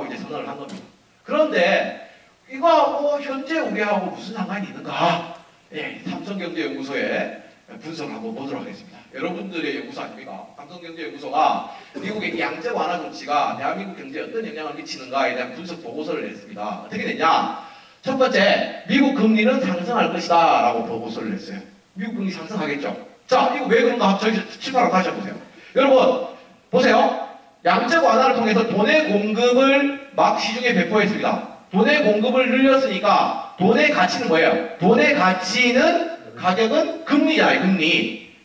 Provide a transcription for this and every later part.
하겠다라고 이제 선언을 한 겁니다. 그런데 이거하고 현재 우리하고 무슨 상관이 있는가? 예, 삼성경제연구소에 분석을 한번 보도록 하겠습니다. 여러분들의 연구소 아닙니까? 삼성경제연구소가 미국의 양적 완화 조치가 대한민국 경제에 어떤 영향을 미치는가에 대한 분석 보고서를 냈습니다. 어떻게 됐냐? 첫 번째, 미국 금리는 상승할 것이다 라고 보고서를 냈어요. 미국 금리 상승하겠죠? 자, 이거 왜 그런가? 저기 칠판으로 다시 한번 보세요. 여러분, 보세요. 양적 완화를 통해서 돈의 공급을 막 시중에 배포했습니다. 돈의 공급을 늘렸으니까 돈의 가치는 뭐예요? 돈의 가치는 가격은 금리잖아요.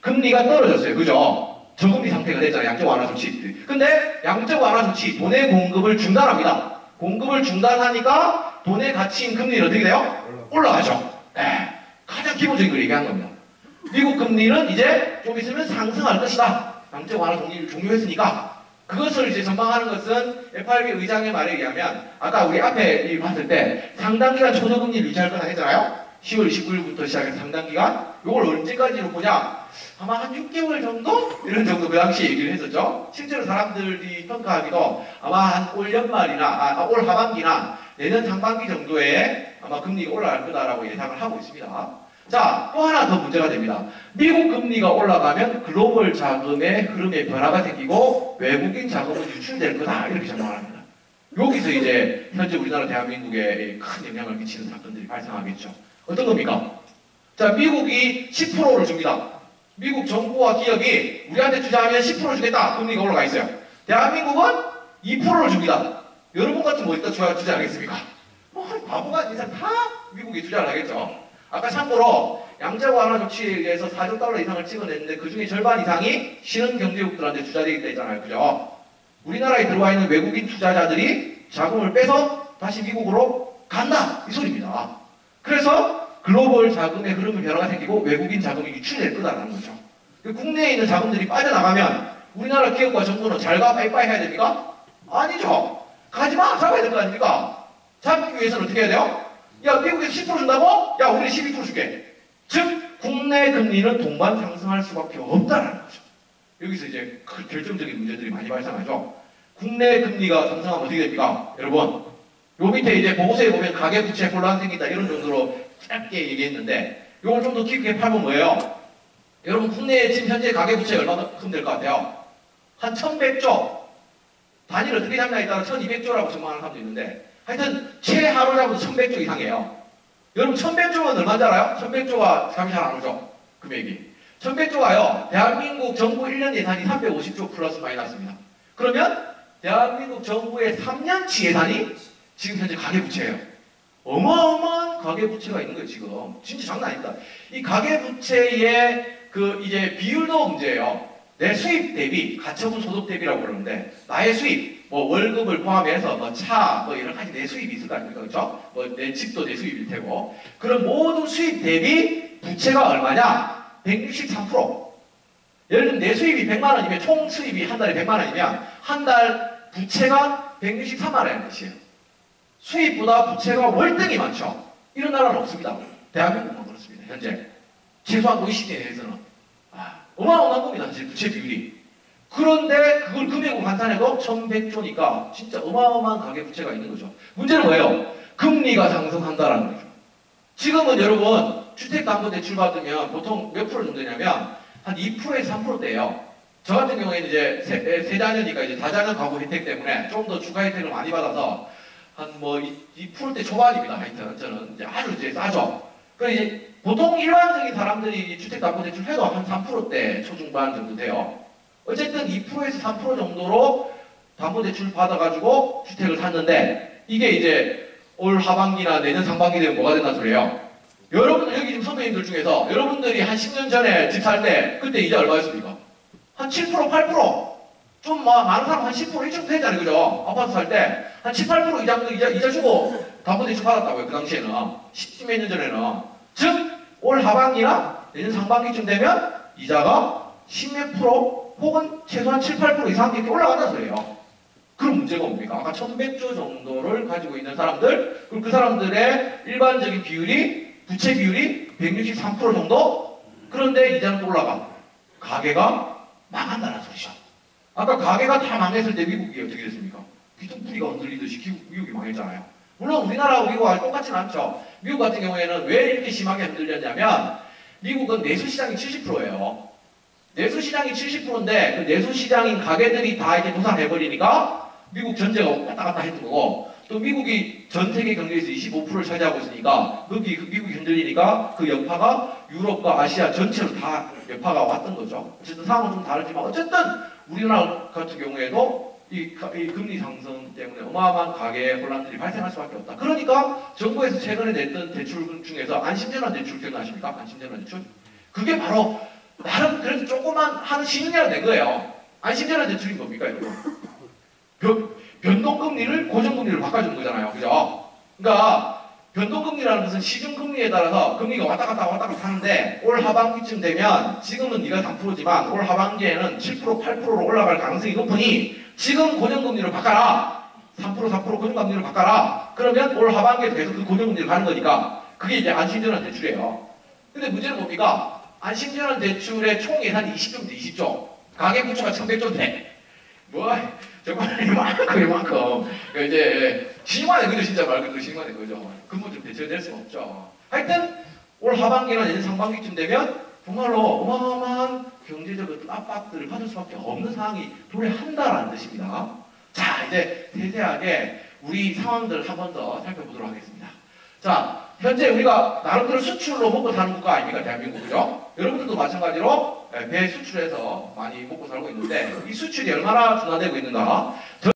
금리가 떨어졌어요. 그죠? 저금리 상태가 됐잖아요. 양적 완화 조치. 근데 양적 완화 조치 돈의 공급을 중단합니다. 공급을 중단하니까 돈의 가치인 금리는 어떻게 돼요? 올라가죠. 가장 기본적인 걸 얘기한 겁니다. 미국 금리는 이제 좀 있으면 상승할 것이다. 양적 완화 종료했으니까. 그것을 이제 전망하는 것은 FRB 의장의 말에 의하면 아까 우리 앞에 봤을 때 상당기간 초저금리를 유지할 거다 했잖아요. 10월 29일부터 시작해서 상당기간 요걸 언제까지로 보냐 아마 한 6개월 정도? 이런 정도 그 당시에 얘기를 했었죠. 실제로 사람들이 평가하기도 아마 한 올 연말이나 올 하반기나 내년 상반기 정도에 아마 금리가 올라갈 거다라고 예상을 하고 있습니다. 자, 또 하나 더 문제가 됩니다. 미국 금리가 올라가면 글로벌 자금의 흐름에 변화가 생기고 외국인 자금은 유출될 거다 이렇게 전망을 합니다. 여기서 이제 현재 우리나라 대한민국에 큰 영향을 미치는 사건들이 발생하겠죠. 어떤 겁니까? 자, 미국이 10%를 줍니다. 미국 정부와 기업이 우리한테 투자하면 10% 주겠다. 금리가 올라가 있어요. 대한민국은 2%를 줍니다. 여러분 같은 뭐 있다 투자하겠습니까? 바보가 아닌 이상 다 미국에 투자를 하겠죠. 아까 참고로 양적 완화 조치에 의해서 4조 달러 이상을 찍어냈는데 그 중에 절반 이상이 신흥 경제국들한테 투자되어 있다 했잖아요. 그죠? 우리나라에 들어와 있는 외국인 투자자들이 자금을 빼서 다시 미국으로 간다. 이 소리입니다. 그래서 글로벌 자금의 흐름에 변화가 생기고 외국인 자금이 유출될 거다라는 거죠. 국내에 있는 자금들이 빠져나가면 우리나라 기업과 정부는 잘가 빠이빠이 해야 됩니까? 아니죠. 가지마! 잡아야 될 거 아닙니까? 잡기 위해서는 어떻게 해야 돼요? 야, 미국에서 10% 준다고? 야, 우리 12% 줄게. 즉, 국내 금리는 동반 상승할 수밖에 없다라는 거죠. 여기서 이제 결정적인 문제들이 많이 발생하죠. 국내 금리가 상승하면 어떻게 됩니까? 여러분, 요 밑에 이제 보고서에 보면 가계부채 혼란 생긴다 이런 정도로 짧게 얘기했는데 요걸 좀 더 깊게 파면 뭐예요? 여러분, 국내에 지금 현재 가계부채 얼마큼 될 것 같아요? 한 1100조. 단위를 어떻게 잡냐에 따라 1200조라고 전망하는 사람도 있는데 하여튼 최하로 잡아도 1100조 이상이에요. 여러분 1100조면 얼마인지 알아요? 1100조가 감이 잘 안 오죠? 금액이. 1100조가요. 대한민국 정부 1년 예산이 350조 플러스 마이너스입니다. 그러면 대한민국 정부의 3년치 예산이 지금 현재 가계부채예요. 어마어마한 가계부채가 있는 거예요. 지금. 진짜 장난 아닙니다. 이 가계부채의 그 이제 비율도 문제예요. 내 수입 대비, 가처분 소득 대비라고 그러는데 나의 수입, 뭐 월급을 포함해서 뭐 차, 뭐 여러 가지 내 수입이 있을 거 아닙니까? 그렇죠? 뭐 내 집도 내 수입일 테고 그런 모든 수입 대비 부채가 얼마냐? 163%. 예를 들면 내 수입이 100만 원이면 총 수입이 한 달에 100만 원이면 한 달 부채가 163만 원이라는 뜻이에요. 수입보다 부채가 월등히 많죠. 이런 나라는 없습니다. 대한민국만 그렇습니다. 현재. 최소한 OECD 내에서는. 어마어마한 겁니다. 사실 부채 비율이. 그런데 그걸 금액으로 환산해도 1100조니까 진짜 어마어마한 가계부채가 있는 거죠. 문제는 뭐예요? 금리가 상승한다라는 거죠. 지금은 여러분 주택담보대출 받으면 보통 몇 프로 정도 되냐면 한 2%에서 3%대예요. 저 같은 경우에는 이제 세 자녀니까 이제 다자녀 가구 혜택 때문에 좀 더 추가 혜택을 많이 받아서 한 뭐 2%대 초반입니다. 하여튼 저는 이제 아주 이제 싸죠. 그래서 이제 보통 일반적인 사람들이 주택담보대출 해도 한 3%대 초중반 정도 돼요. 어쨌든 2%에서 3% 정도로 담보대출 받아가지고 주택을 샀는데 이게 이제 올 하반기나 내년 상반기 되면 뭐가 된다는 소리예요? 여러분 여기 지금 선배님들 중에서 여러분들이 한 10년 전에 집 살 때 그때 이자 얼마였습니까? 한 7%, 8%? 좀 많은 사람 한 10%, 1% 되잖아요. 그죠? 아파트 살 때 한 7, 8% 이자 주고 담보대출 받았다고요. 그 당시에는. 10몇 년 전에는. 즉 올 하반기나 내년 상반기쯤 되면 이자가 10몇 프로 혹은 최소한 7, 8% 이상 이렇게 올라간다는 소리예요. 그럼 문제가 뭡니까? 아까 1100조 정도를 가지고 있는 사람들 그리고 그 사람들의 일반적인 비율이 부채 비율이 163% 정도? 그런데 이자는 또 올라가. 가계가 망한다는 소리죠. 아까 가계가 다 망했을 때 미국이 어떻게 됐습니까? 귀퉁뿌리가 흔들리듯이 미국이 망했잖아요. 물론 우리나라하고 미국하고 똑같지는 않죠. 미국 같은 경우에는 왜 이렇게 심하게 흔들렸냐면 미국은 내수시장이 70%예요. 내수시장이 70%인데 그 내수시장인 가게들이 다 이렇게 도산해버리니까 미국 전체가 왔다 갔다 했던 거고, 또 미국이 전 세계 경제에서 25%를 차지하고 있으니까 미국이 흔들리니까 그 여파가 유럽과 아시아 전체로 다 여파가 왔던 거죠. 어쨌든 상황은 좀 다르지만 어쨌든 우리나라 같은 경우에도 이 금리 상승 때문에 어마어마한 가계 혼란들이 발생할 수밖에 없다. 그러니까 정부에서 최근에 냈던 대출 중에서 안심전환 대출 기억나십니까? 안심전환 대출? 그게 바로 나름 그래도 조그만 한 신용이라도 낸 거예요. 안심전환 대출이 뭡니까 이거? 변동금리를 고정금리로 바꿔주는 거잖아요. 그죠? 그러니까 변동금리라는 것은 시중금리에 따라서 금리가 왔다 갔다 하는데 올 하반기쯤 되면 지금은 네가 3%지만 올 하반기에는 7% 8%로 올라갈 가능성이 높으니 지금 고정금리로 바꿔라. 3% 4% 고정금리로 바꿔라. 그러면 올 하반기에도 계속 그 고정금리로 가는 거니까 그게 이제 안심전환 대출이에요. 근데 문제는 뭡니까? 안심전환 대출의 총 예산이 20조인데 20조. 가계부채가 1100조인데 뭐 정말 이만큼 이제 신용만 낸 거죠. 진짜 말 그대로 신용만 낸 거죠. 근본 좀 대처될 수가 없죠. 하여튼 올 하반기나 내년 상반기쯤 되면 정말로 어마어마한 경제적 어떤 압박들을 받을 수밖에 없는 상황이 도래한다라는 뜻입니다. 자, 이제 세세하게 우리 상황들 한 번 더 살펴보도록 하겠습니다. 자, 현재 우리가 나름대로 수출로 먹고 사는 국가 아닙니까? 대한민국, 그죠? 여러분들도 마찬가지로 배 수출해서 많이 먹고 살고 있는데 이 수출이 얼마나 둔화되고 있는가?